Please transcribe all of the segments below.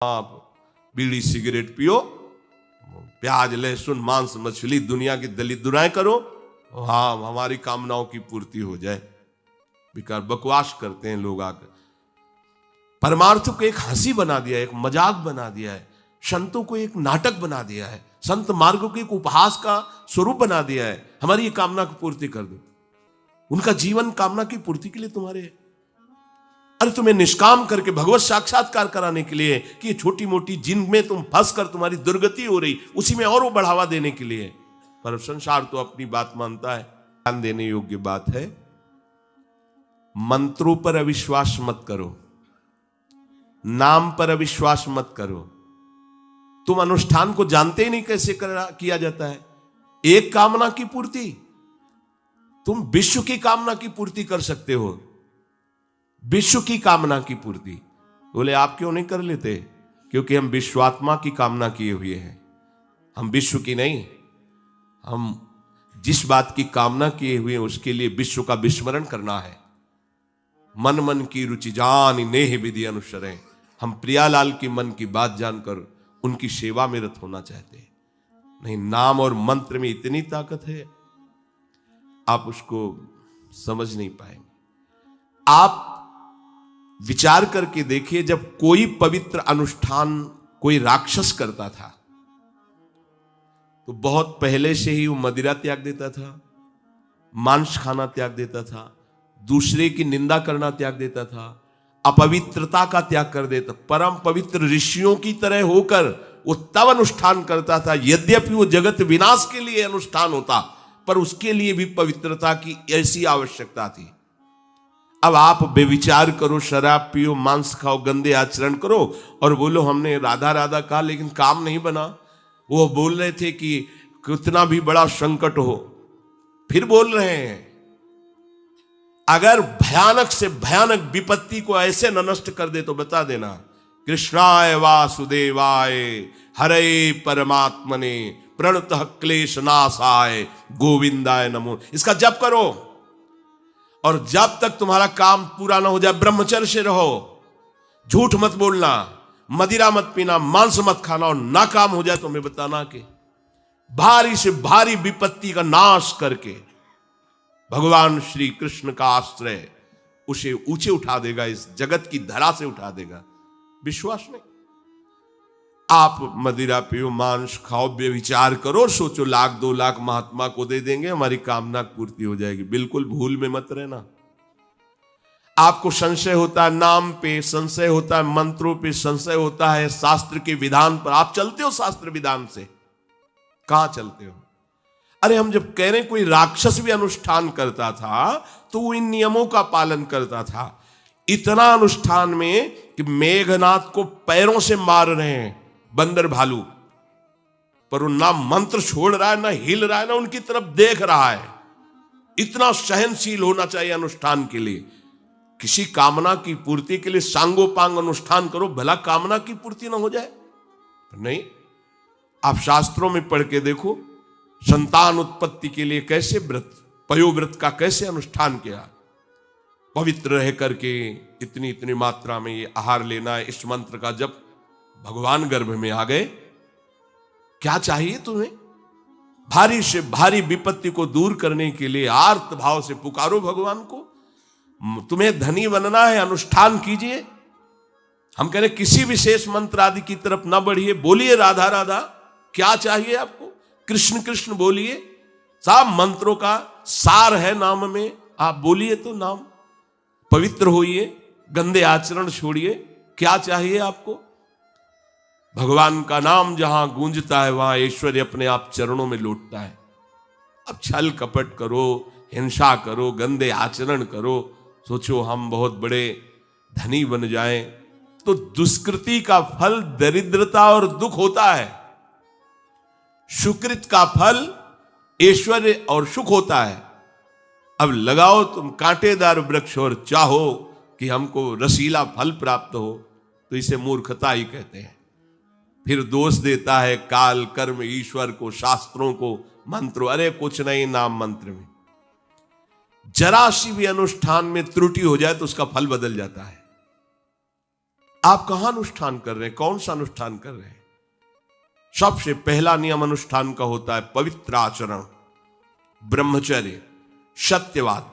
आप बीड़ी सिगरेट पियो, प्याज लहसुन मांस मछली दुनिया की दलित दुराएं करो, हाँ हमारी कामनाओं की पूर्ति हो जाए। बेकार बकवास करते हैं लोग आकर। परमार्थ को एक हंसी बना दिया है, एक मजाक बना दिया है, संतों को एक नाटक बना दिया है, संत मार्ग को एक उपहास का स्वरूप बना दिया है। हमारी ये कामना की पूर्ति कर दो। उनका जीवन कामना की पूर्ति के लिए तुम्हारे है। अरे तुम्हें निष्काम करके भगवत साक्षात्कार कराने के लिए कि ये छोटी मोटी जिनमें तुम फंस कर तुम्हारी दुर्गति हो रही उसी में और वो बढ़ावा देने के लिए। पर संसार तो अपनी बात मानता है। ध्यान देने योग्य बात है, मंत्रों पर अविश्वास मत करो, नाम पर अविश्वास मत करो। तुम अनुष्ठान को जानते ही नहीं कैसे किया जाता है। एक कामना की पूर्ति, तुम विश्व की कामना की पूर्ति कर सकते हो, विश्व की कामना की पूर्ति। बोले आप क्यों नहीं कर लेते? क्योंकि हम विश्वात्मा की कामना किए हुए हैं, हम विश्व की नहीं। हम जिस बात की कामना किए हुए हैं उसके लिए विश्व का विस्मरण करना है। मन मन की रुचि जान नेह विधि अनुसरें। हम प्रियालाल की मन की बात जानकर उनकी सेवा में रत होना चाहते हैं। नहीं, नाम और मंत्र में इतनी ताकत है आप उसको समझ नहीं पाएंगे। आप विचार करके देखिए, जब कोई पवित्र अनुष्ठान कोई राक्षस करता था तो बहुत पहले से ही वो मदिरा त्याग देता था, मांस खाना त्याग देता था, दूसरे की निंदा करना त्याग देता था, अपवित्रता का त्याग कर देता। परम पवित्र ऋषियों की तरह होकर वो तब अनुष्ठान करता था। यद्यपि वो जगत विनाश के लिए अनुष्ठान होता पर उसके लिए भी पवित्रता की ऐसी आवश्यकता थी। अब आप बेविचार करो, शराब पियो, मांस खाओ, गंदे आचरण करो और बोलो हमने राधा राधा कहा लेकिन काम नहीं बना। वो बोल रहे थे कि कितना भी बड़ा संकट हो, फिर बोल रहे हैं। अगर भयानक से भयानक विपत्ति को ऐसे न नष्ट कर दे तो बता देना, कृष्णाय वासुदेवाय हरे परमात्मने प्रणतः क्लेश नाशाय गोविंदाय नमो। इसका जप करो और जब तक तुम्हारा काम पूरा ना हो जाए ब्रह्मचर्य से रहो। झूठ मत बोलना, मदिरा मत पीना, मांस मत खाना, और ना काम हो जाए तो मैं बताना कि भारी से भारी विपत्ति का नाश करके भगवान श्री कृष्ण का आश्रय उसे ऊंचे उठा देगा, इस जगत की धरा से उठा देगा। विश्वास नहीं? आप मदिरा पियो, मांस खाओ, बेविचार करो, सोचो 1,00,000 2,00,000 महात्मा को दे देंगे, हमारी कामना पूर्ति हो जाएगी। बिल्कुल भूल में मत रहना। आपको संशय होता है नाम पे, संशय होता है मंत्रों पे, संशय होता है शास्त्र के विधान पर। आप चलते हो शास्त्र विधान से? कहां चलते हो? अरे हम जब कह रहे कोई राक्षस भी अनुष्ठान करता था तो वो इन नियमों का पालन करता था। इतना अनुष्ठान में कि मेघनाथ को पैरों से मार रहे हैं बंदर भालू, पर वो ना मंत्र छोड़ रहा है, ना हिल रहा है, ना उनकी तरफ देख रहा है। इतना सहनशील होना चाहिए अनुष्ठान के लिए। किसी कामना की पूर्ति के लिए सांगोपांग अनुष्ठान करो, भला कामना की पूर्ति ना हो जाए? नहीं। आप शास्त्रों में पढ़ के देखो, संतान उत्पत्ति के लिए कैसे व्रत, पयोव्रत का कैसे अनुष्ठान किया। पवित्र रह करके इतनी इतनी मात्रा में ये आहार लेना है, इस मंत्र का जब भगवान गर्भ में आ गए। क्या चाहिए तुम्हें? भारी से भारी विपत्ति को दूर करने के लिए आर्त भाव से पुकारो भगवान को। तुम्हें धनी बनना है, अनुष्ठान कीजिए। हम कह रहे किसी विशेष मंत्र आदि की तरफ ना बढ़िए, बोलिए राधा राधा। क्या चाहिए आपको? कृष्ण कृष्ण बोलिए। सब मंत्रों का सार है नाम में, आप बोलिए तो नाम। पवित्र होइए, गंदे आचरण छोड़िए। क्या चाहिए आपको? भगवान का नाम जहां गूंजता है वहां ऐश्वर्य अपने आप चरणों में लौटता है। अब छल कपट करो, हिंसा करो, गंदे आचरण करो, सोचो हम बहुत बड़े धनी बन जाएं, तो दुष्कृति का फल दरिद्रता और दुख होता है। सुकृत का फल ऐश्वर्य और सुख होता है। अब लगाओ तुम कांटेदार वृक्ष और चाहो कि हमको रसीला फल प्राप्त हो, तो इसे मूर्खता ही कहते हैं। फिर दोष देता है काल, कर्म, ईश्वर को, शास्त्रों को, मंत्रों। अरे कुछ नहीं, नाम मंत्र में जरा सी भी अनुष्ठान में त्रुटि हो जाए तो उसका फल बदल जाता है। आप कहां अनुष्ठान कर रहे हैं, कौन सा अनुष्ठान कर रहे हैं? सबसे पहला नियम अनुष्ठान का होता है पवित्र आचरण, ब्रह्मचर्य, सत्यवाद,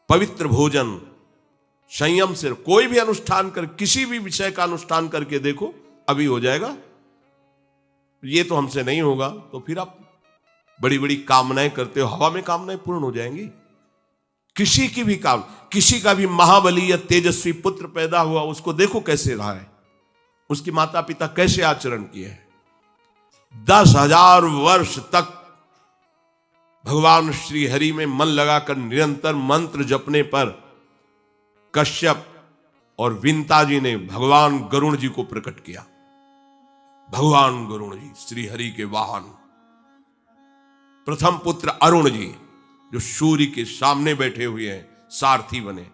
पवित्र भोजन, संयम से। कोई भी अनुष्ठान कर, किसी भी विषय का अनुष्ठान करके देखो, अभी हो जाएगा। ये तो हमसे नहीं होगा, तो फिर आप बड़ी बड़ी कामनाएं करते हो, हवा में कामनाएं पूर्ण हो जाएंगी। किसी की भी काम, किसी का भी महाबली या तेजस्वी पुत्र पैदा हुआ, उसको देखो कैसे रहा है, उसकी माता पिता कैसे आचरण किए हैं। 10,000 वर्ष तक भगवान श्री हरि में मन लगाकर निरंतर मंत्र जपने पर कश्यप और विंता जी ने भगवान गरुण जी को प्रकट किया। भगवान गरुण जी श्री हरि के वाहन, प्रथम पुत्र अरुण जी जो सूर्य के सामने बैठे हुए हैं, सारथी बने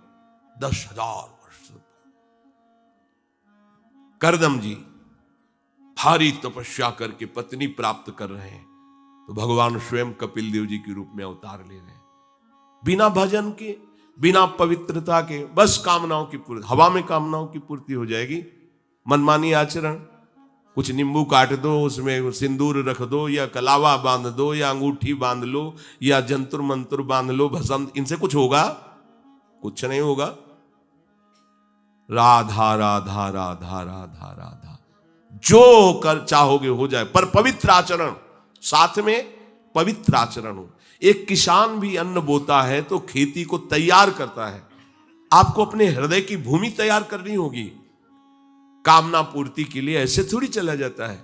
10,000 वर्ष। करदम जी भारी तपस्या करके पत्नी प्राप्त कर रहे हैं, तो भगवान स्वयं कपिल देव जी के रूप में अवतार ले रहे हैं। बिना भजन के, बिना पवित्रता के, बस कामनाओं की पूर्ति, हवा में कामनाओं की पूर्ति हो जाएगी। मनमानी आचरण, कुछ नींबू काट दो, उसमें सिंदूर रख दो, या कलावा बांध दो, या अंगूठी बांध लो, या जंतुर मंतुर बांध लो, भस्म, इनसे कुछ होगा? कुछ नहीं होगा। राधा राधा राधा राधा राधा, जो कर चाहोगे हो जाए, पर पवित्र आचरण, साथ में पवित्र आचरण हो। एक किसान भी अन्न बोता है तो खेती को तैयार करता है। आपको अपने हृदय की भूमि तैयार करनी होगी। कामना पूर्ति के लिए ऐसे थोड़ी चला जाता है।